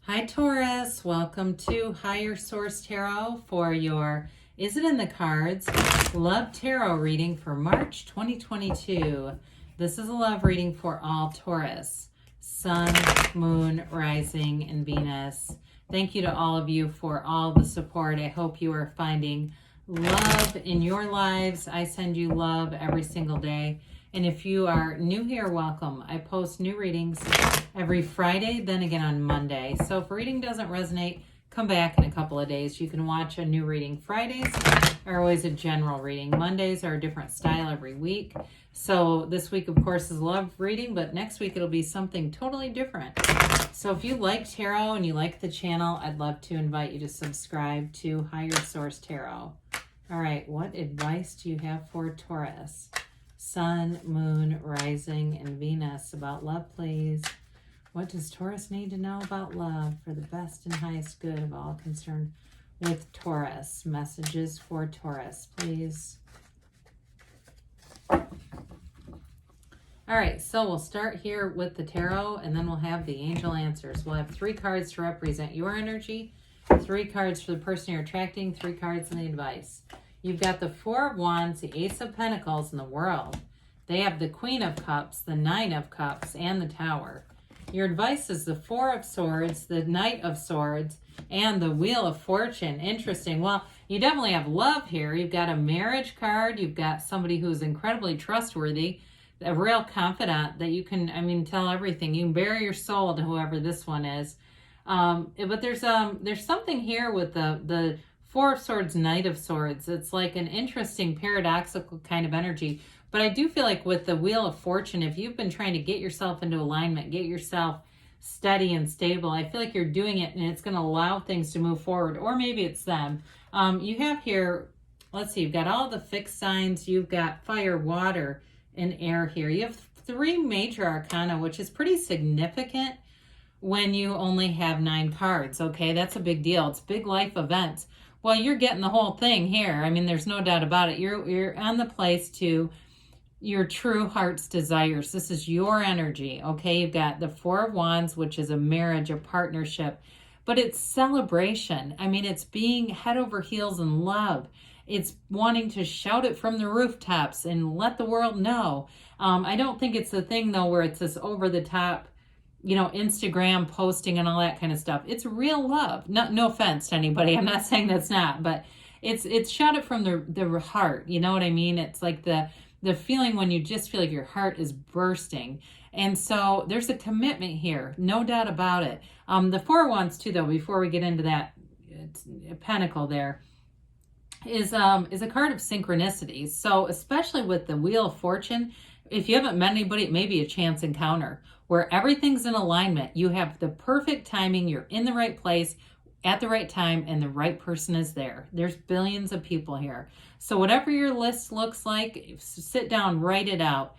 Hi Taurus, welcome to Higher Source Tarot for your Is It in the Cards? Love Tarot reading for March 2022. This is a love reading for all Taurus, Sun, Moon, Rising, and Venus. Thank you to all of you for all the support. I hope you are finding love in your lives. I send you love every single day. And if you are new here, welcome. I post new readings every Friday, then again on Monday. So if a reading doesn't resonate, come back in a couple of days. You can watch a new reading. Fridays are always a general reading. Mondays are a different style every week. So this week, of course, is love reading, but next week it'll be something totally different. So if you like tarot and you like the channel, I'd love to invite you to subscribe to Higher Source Tarot. All right, what advice do you have for Taurus? Sun, Moon, Rising, and Venus about love, please. What does Taurus need to know about love for the best and highest good of all concerned with Taurus? Messages for Taurus, please. All right, so we'll start here with the tarot, and then we'll have the angel answers. We'll have 3 cards to represent your energy, 3 cards for the person you're attracting, 3 cards in the advice. You've got the 4 of Wands, the Ace of Pentacles, and the World. They have the Queen of Cups, the 9 of Cups, and the Tower. Your advice is the 4 of Swords, the Knight of Swords, and the Wheel of Fortune. Interesting. Well, you definitely have love here. You've got a marriage card. You've got somebody who's incredibly trustworthy, a real confidant that you can, tell everything. You can bare your soul to whoever this one is. But there's something here with the 4 of Swords, Knight of Swords. It's like an interesting paradoxical kind of energy. But I do feel like with the Wheel of Fortune, if you've been trying to get yourself into alignment, get yourself steady and stable, I feel like you're doing it and it's going to allow things to move forward. Or maybe it's them. You have here, let's see, you've got all the fixed signs. You've got fire, water, and air here. You have 3 major arcana, which is pretty significant when you only have 9 cards. Okay, that's a big deal. It's big life events. Well, you're getting the whole thing here. There's no doubt about it. You're on the place to your true heart's desires. This is your energy, okay? You've got the 4 of Wands, which is a marriage, a partnership, but it's celebration. It's being head over heels in love. It's wanting to shout it from the rooftops and let the world know. I don't think it's the thing, though, where it's this over-the-top, Instagram posting and all that kind of stuff. It's real love. No offense to anybody. I'm not saying that's not, but it's shout it from the heart. You know what I mean? It's like the feeling when you just feel like your heart is bursting. And so there's a commitment here, no doubt about it. The 4 of Wands too, though, before we get into that pentacle there, is a card of synchronicities. So especially with the Wheel of Fortune, if you haven't met anybody, it may be a chance encounter where everything's in alignment. You have the perfect timing. You're in the right place at the right time, and the right person is there. There's billions of people here. So whatever your list looks like, sit down, write it out,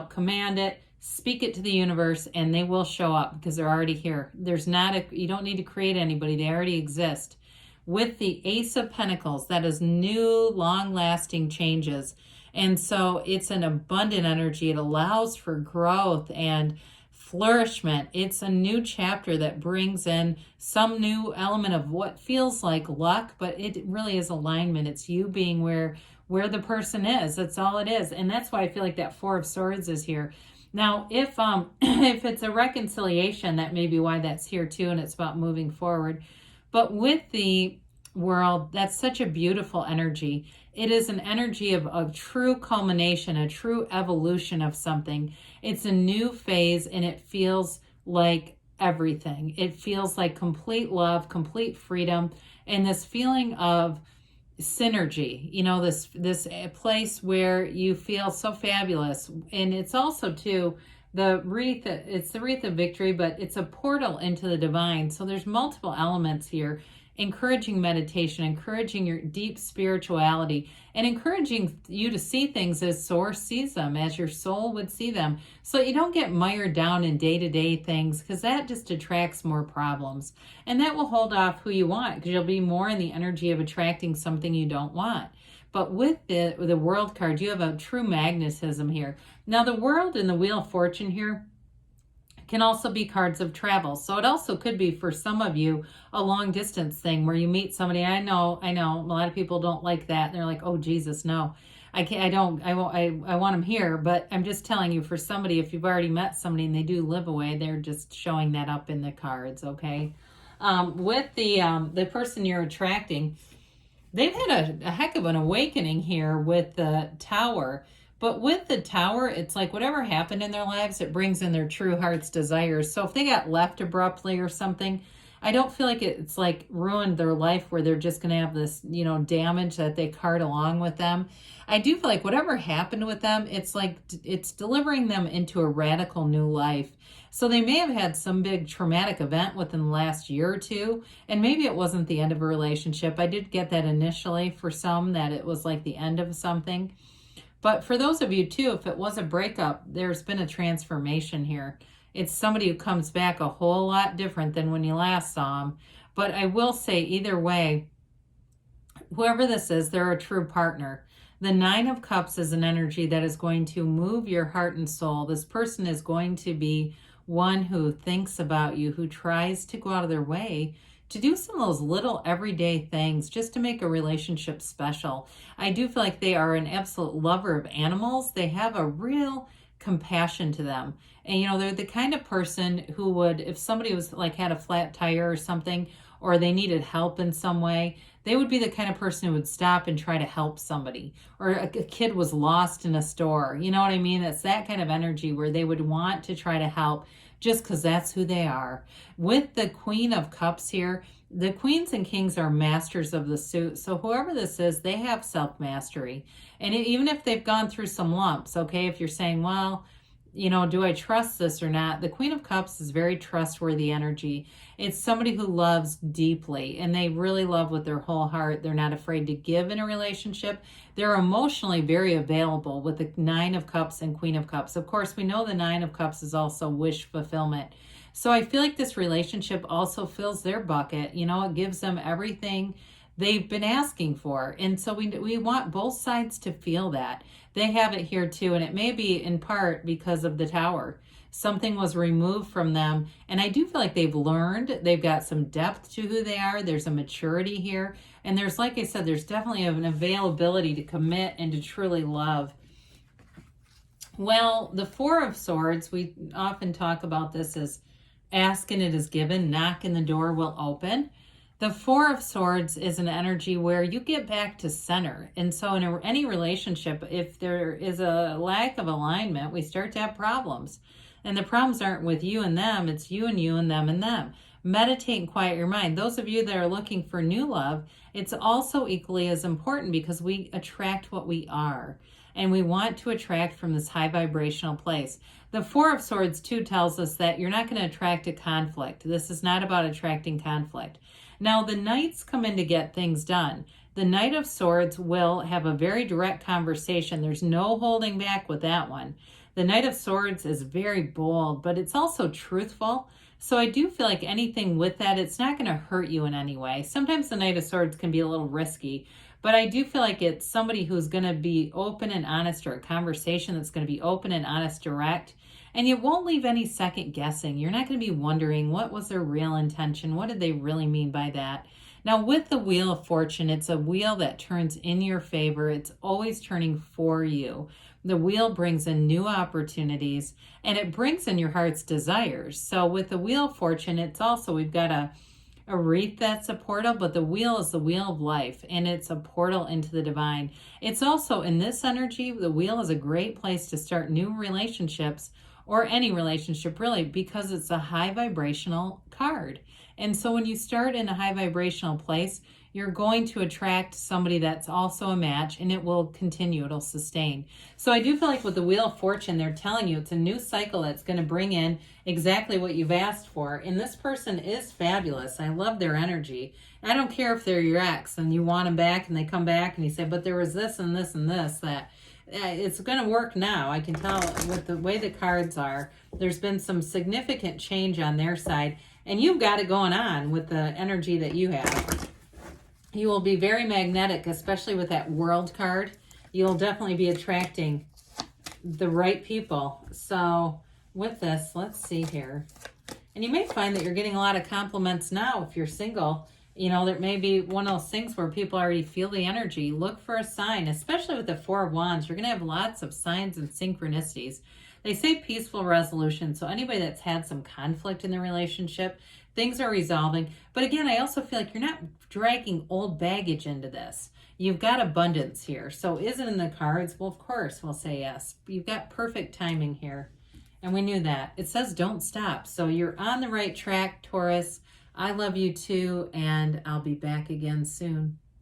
command it, speak it to the universe, and they will show up because they're already here. You don't need to create anybody. They already exist. With the Ace of Pentacles, that is new, long-lasting changes. And so it's an abundant energy. It allows for growth and flourishment. It's a new chapter that brings in some new element of what feels like luck, but it really is alignment. It's you being where the person is. That's all it is. And that's why I feel like that 4 of Swords is here. Now, if it's a reconciliation, that may be why that's here too, and it's about moving forward. But with the World, that's such a beautiful energy. It is an energy of a true culmination, a true evolution of something. It's a new phase, and it feels like everything. It feels like complete love, complete freedom, and this feeling of synergy, this place where you feel so fabulous. And it's also too the wreath. It's the wreath of victory, but it's a portal into the divine. So there's multiple elements here, encouraging meditation, encouraging your deep spirituality, and encouraging you to see things as Source sees them, as your soul would see them. So you don't get mired down in day-to-day things, because that just attracts more problems. And that will hold off who you want, because you'll be more in the energy of attracting something you don't want. But with the World card, you have a true magnetism here. Now, the World and the Wheel of Fortune here Can also be cards of travel. So it also could be for some of you a long distance thing where you meet somebody. I know a lot of people don't like that. They're like, oh Jesus, no, I can't, I want them here. But I'm just telling you, for somebody, if you've already met somebody and they do live away, they're just showing that up in the cards. Okay. With the person you're attracting, they've had a heck of an awakening here with the Tower. But with the Tower, it's like whatever happened in their lives, it brings in their true heart's desires. So if they got left abruptly or something, I don't feel like it's like ruined their life where they're just going to have this, damage that they cart along with them. I do feel like whatever happened with them, it's like it's delivering them into a radical new life. So they may have had some big traumatic event within the last year or two, and maybe it wasn't the end of a relationship. I did get that initially for some, that it was like the end of something. But for those of you too, if it was a breakup, there's been a transformation here. It's somebody who comes back a whole lot different than when you last saw them. But I will say either way, whoever this is, they're a true partner. The Nine of Cups is an energy that is going to move your heart and soul. This person is going to be one who thinks about you, who tries to go out of their way to do some of those little everyday things just to make a relationship special. I do feel like they are an absolute lover of animals. They have a real compassion to them. And, they're the kind of person who would, if somebody was like had a flat tire or something, or they needed help in some way, they would be the kind of person who would stop and try to help somebody. Or a kid was lost in a store. You know what I mean? It's that kind of energy where they would want to try to help just because that's who they are. With the Queen of Cups here, the queens and kings are masters of the suit. So whoever this is, they have self-mastery. And even if they've gone through some lumps, okay, if you're saying, well, do I trust this or not? The Queen of Cups is very trustworthy energy. It's somebody who loves deeply, and they really love with their whole heart. They're not afraid to give in a relationship. They're emotionally very available with the Nine of Cups and Queen of Cups. Of course, we know the Nine of Cups is also wish fulfillment. So I feel like this relationship also fills their bucket. It gives them everything they've been asking for. And so we want both sides to feel that. They have it here too, and it may be in part because of the Tower. Something was removed from them, and I do feel like they've learned. They've got some depth to who they are. There's a maturity here, and there's, like I said, there's definitely an availability to commit and to truly love. Well, the Four of Swords, we often talk about this as ask and it is given, knock and the door will open. The Four of Swords is an energy where you get back to center. And so in any relationship, if there is a lack of alignment, we start to have problems. And the problems aren't with you and them, it's you and them and them. Meditate and quiet your mind. Those of you that are looking for new love, it's also equally as important because we attract what we are. And we want to attract from this high vibrational place. The Four of Swords too tells us that you're not going to attract a conflict. This is not about attracting conflict. Now, the Knights come in to get things done. The Knight of Swords will have a very direct conversation. There's no holding back with that one. The Knight of Swords is very bold, but it's also truthful. So I do feel like anything with that, it's not going to hurt you in any way. Sometimes the Knight of Swords can be a little risky, but I do feel like it's somebody who's going to be open and honest, or a conversation that's going to be open and honest, direct. And you won't leave any second guessing. You're not going to be wondering what was their real intention. What did they really mean by that? Now, with the Wheel of Fortune, it's a wheel that turns in your favor. It's always turning for you. The wheel brings in new opportunities, and it brings in your heart's desires. So with the Wheel of Fortune, it's also, we've got a wreath that's a portal, but the wheel is the wheel of life, and it's a portal into the divine. It's also, in this energy, the wheel is a great place to start new relationships, or any relationship really, because it's a high vibrational card. And so when you start in a high vibrational place, you're going to attract somebody that's also a match, and it will continue, it'll sustain. So I do feel like with the Wheel of Fortune, they're telling you it's a new cycle that's going to bring in exactly what you've asked for. And this person is fabulous. I love their energy. I don't care if they're your ex and you want them back and they come back and you say, but there was this and this and this, that it's going to work now. I can tell with the way the cards are, there's been some significant change on their side, and you've got it going on with the energy that you have. You will be very magnetic, especially with that World card. You'll definitely be attracting the right people. So with this, let's see here. And you may find that you're getting a lot of compliments now if you're single. You know, there may be one of those things where people already feel the energy. Look for a sign, especially with the Four of Wands. You're going to have lots of signs and synchronicities. They say peaceful resolution. So anybody that's had some conflict in the relationship, things are resolving. But again, I also feel like you're not dragging old baggage into this. You've got abundance here. So is it in the cards? Well, of course, we'll say yes. You've got perfect timing here. And we knew that. It says don't stop. So you're on the right track, Taurus. I love you too, and I'll be back again soon.